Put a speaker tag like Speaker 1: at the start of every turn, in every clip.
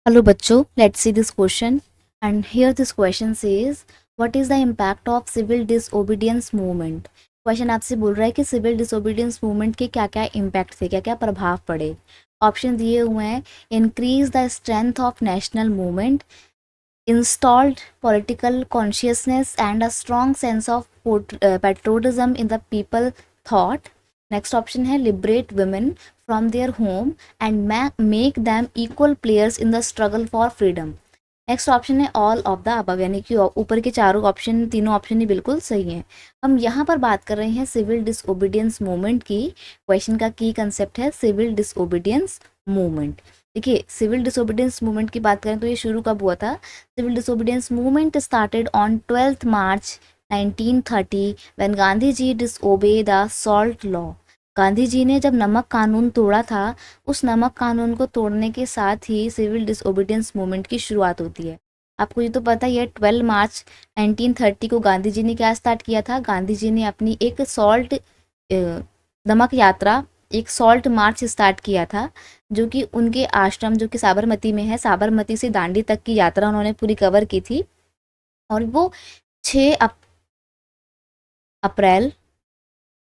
Speaker 1: Hello बच्चों, let's see this question. And here this question says, what is the impact of civil disobedience movement? Question आपसे बोल रहा है कि civil disobedience movement के क्या क्या इम्पैक्ट थे, क्या क्या प्रभाव पड़े. ऑप्शन दिए हुए हैं: increase the strength of national movement, installed political consciousness and a strong sense of patriotism in the people thought. Next option है liberate women from their home and make them equal players in the struggle for freedom. Next option है all of the above, यानी कि ऊपर के चारों option, तीनों option ही बिल्कुल सही हैं. हम यहाँ पर बात कर रहे हैं सिविल डिसओबीडियंस मूवमेंट की. क्वेश्चन का की कंसेप्ट है सिविल डिसओबीडियंस मूवमेंट. देखिए, सिविल डिसोबीडियंस मूवमेंट की बात करें तो ये शुरू कब हुआ था. Civil disobedience movement started on 12th March 1930 when Gandhi ji disobey the salt law. Gandhi ji ने जब नमक कानून तोड़ा था, उस नमक कानून को तोड़ने के साथ ही सिविल डिसओबीडियंस मूवमेंट की शुरुआत होती है. आपको ये तो पता ही है, 12 मार्च 1930 को गांधी जी ने क्या स्टार्ट किया था. गांधी जी ने अपनी एक सॉल्ट नमक यात्रा, एक सॉल्ट मार्च स्टार्ट किया था, जो कि उनके आश्रम जो कि साबरमती में है, साबरमती से दांडी तक की यात्रा उन्होंने पूरी कवर की थी. और वो 6 अप्रैल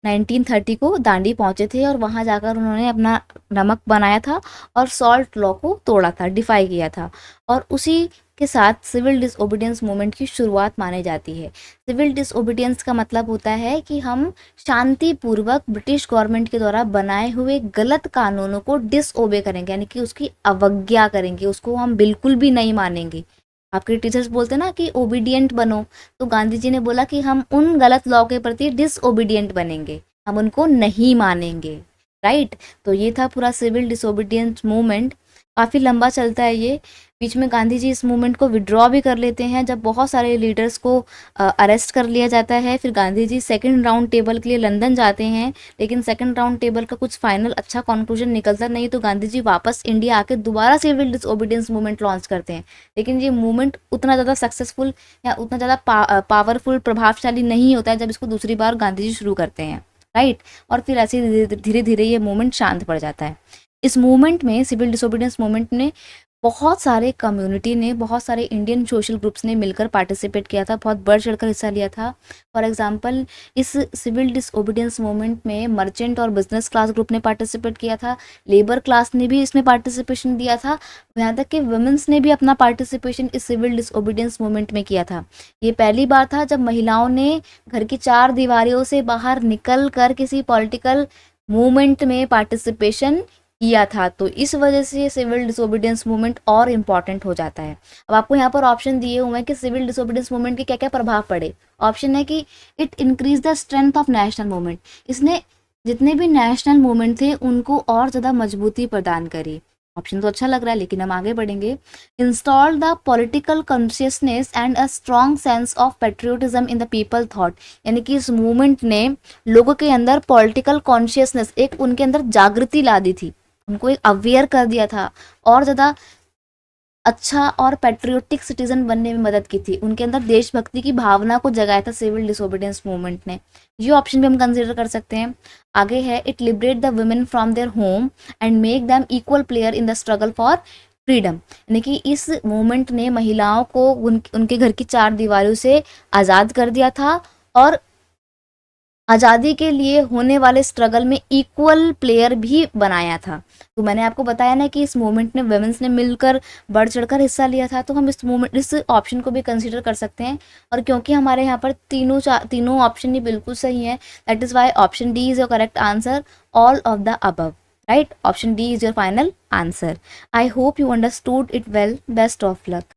Speaker 1: 1930 को दांडी पहुंचे थे और वहां जाकर उन्होंने अपना नमक बनाया था और सॉल्ट लॉ को तोड़ा था, डिफाई किया था. और उसी के साथ सिविल डिसओबीडियंस मूवमेंट की शुरुआत मानी जाती है. सिविल डिसओबीडियंस का मतलब होता है कि हम शांतिपूर्वक ब्रिटिश गवर्नमेंट के द्वारा बनाए हुए गलत कानूनों को डिसओबे करेंगे, यानी कि उसकी अवज्ञा करेंगे, उसको हम बिल्कुल भी नहीं मानेंगे. आपके टीचर्स बोलते ना कि ओबीडियंट बनो, तो गांधी जी ने बोला कि हम उन गलत लॉ के प्रति डिसओबीडियंट बनेंगे, हम उनको नहीं मानेंगे. राइट. तो ये था पूरा सिविल डिसोबीडियंस मूवमेंट. काफ़ी लंबा चलता है ये. बीच में गांधी जी इस मूवमेंट को विड्रॉ भी कर लेते हैं जब बहुत सारे लीडर्स को अरेस्ट कर लिया जाता है. फिर Gandhi ji second round table के लिए लंदन जाते हैं, लेकिन सेकंड राउंड टेबल का कुछ फाइनल अच्छा कंक्लूजन निकलता नहीं, तो गांधी जी वापस इंडिया आके दोबारा सिविल डिसओबीडियंस मूवमेंट लॉन्च करते हैं. लेकिन ये मूवमेंट उतना ज़्यादा सक्सेसफुल या उतना ज़्यादा पावरफुल, प्रभावशाली नहीं होता है जब इसको दूसरी बार गांधी जी शुरू करते हैं. राइट. और फिर ऐसे धीरे धीरे ये मूवमेंट शांत पड़ जाता है. इस मूवमेंट में, सिविल डिसोबीडियंस मूवमेंट ने बहुत सारे कम्युनिटी ने, बहुत सारे इंडियन सोशल ग्रुप्स ने मिलकर पार्टिसिपेट किया था, बहुत बढ़ चढ़कर हिस्सा लिया था. फॉर एग्जांपल, इस सिविल डिसओबीडियंस मूवमेंट में मर्चेंट और बिजनेस क्लास ग्रुप ने पार्टिसिपेट किया था, लेबर क्लास ने भी इसमें पार्टिसिपेशन दिया था, यहाँ तक कि वुमेंस ने भी अपना पार्टिसिपेशन इस सिविल डिसओबीडियंस मूवमेंट में किया था. ये पहली बार था जब महिलाओं ने घर की चार दीवारों से बाहर निकल कर किसी पॉलिटिकल मूवमेंट में पार्टिसिपेशन किया था. तो इस वजह से सिविल डिसोबीडियंस मूवमेंट और इम्पॉर्टेंट हो जाता है. अब आपको यहाँ पर ऑप्शन दिए हुए हैं कि सिविल डिसोबीडियंस मूवमेंट के क्या क्या प्रभाव पड़े. ऑप्शन है कि it increase the strength of national movement. इसने जितने भी नेशनल मूवमेंट थे उनको और ज़्यादा मजबूती प्रदान करी. ऑप्शन तो अच्छा लग रहा है, लेकिन हम आगे बढ़ेंगे. Install the political consciousness and a strong sense of patriotism in the people thought. यानी कि इस मूवमेंट ने लोगों के अंदर पॉलिटिकल कॉन्शियसनेस, एक उनके अंदर जागृति ला दी थी, उनको एक अवेयर कर दिया था, और ज़्यादा अच्छा और पैट्रियोटिक सिटीजन बनने में मदद की थी. उनके अंदर देशभक्ति की भावना को जगाया था सिविल डिसोबीडियंस मूवमेंट ने. ये ऑप्शन भी हम कंसिडर कर सकते हैं. आगे है it liberate the women from their home and make them equal player in the struggle for freedom. यानी कि इस मूवमेंट ने महिलाओं को उनके घर की चार दीवारों से आज़ाद कर दिया था और आज़ादी के लिए होने वाले स्ट्रगल में इक्वल प्लेयर भी बनाया था. तो मैंने आपको बताया ना कि इस मूवमेंट में वुमेन्स ने मिलकर बढ़ चढ़कर हिस्सा लिया था, तो हम इस ऑप्शन को भी कंसीडर कर सकते हैं. और क्योंकि हमारे यहाँ पर तीनों ऑप्शन ही बिल्कुल सही हैं, that is why option D is your correct answer, all of the above. Right. Option D is your final answer. I hope you understood it well. Best of luck.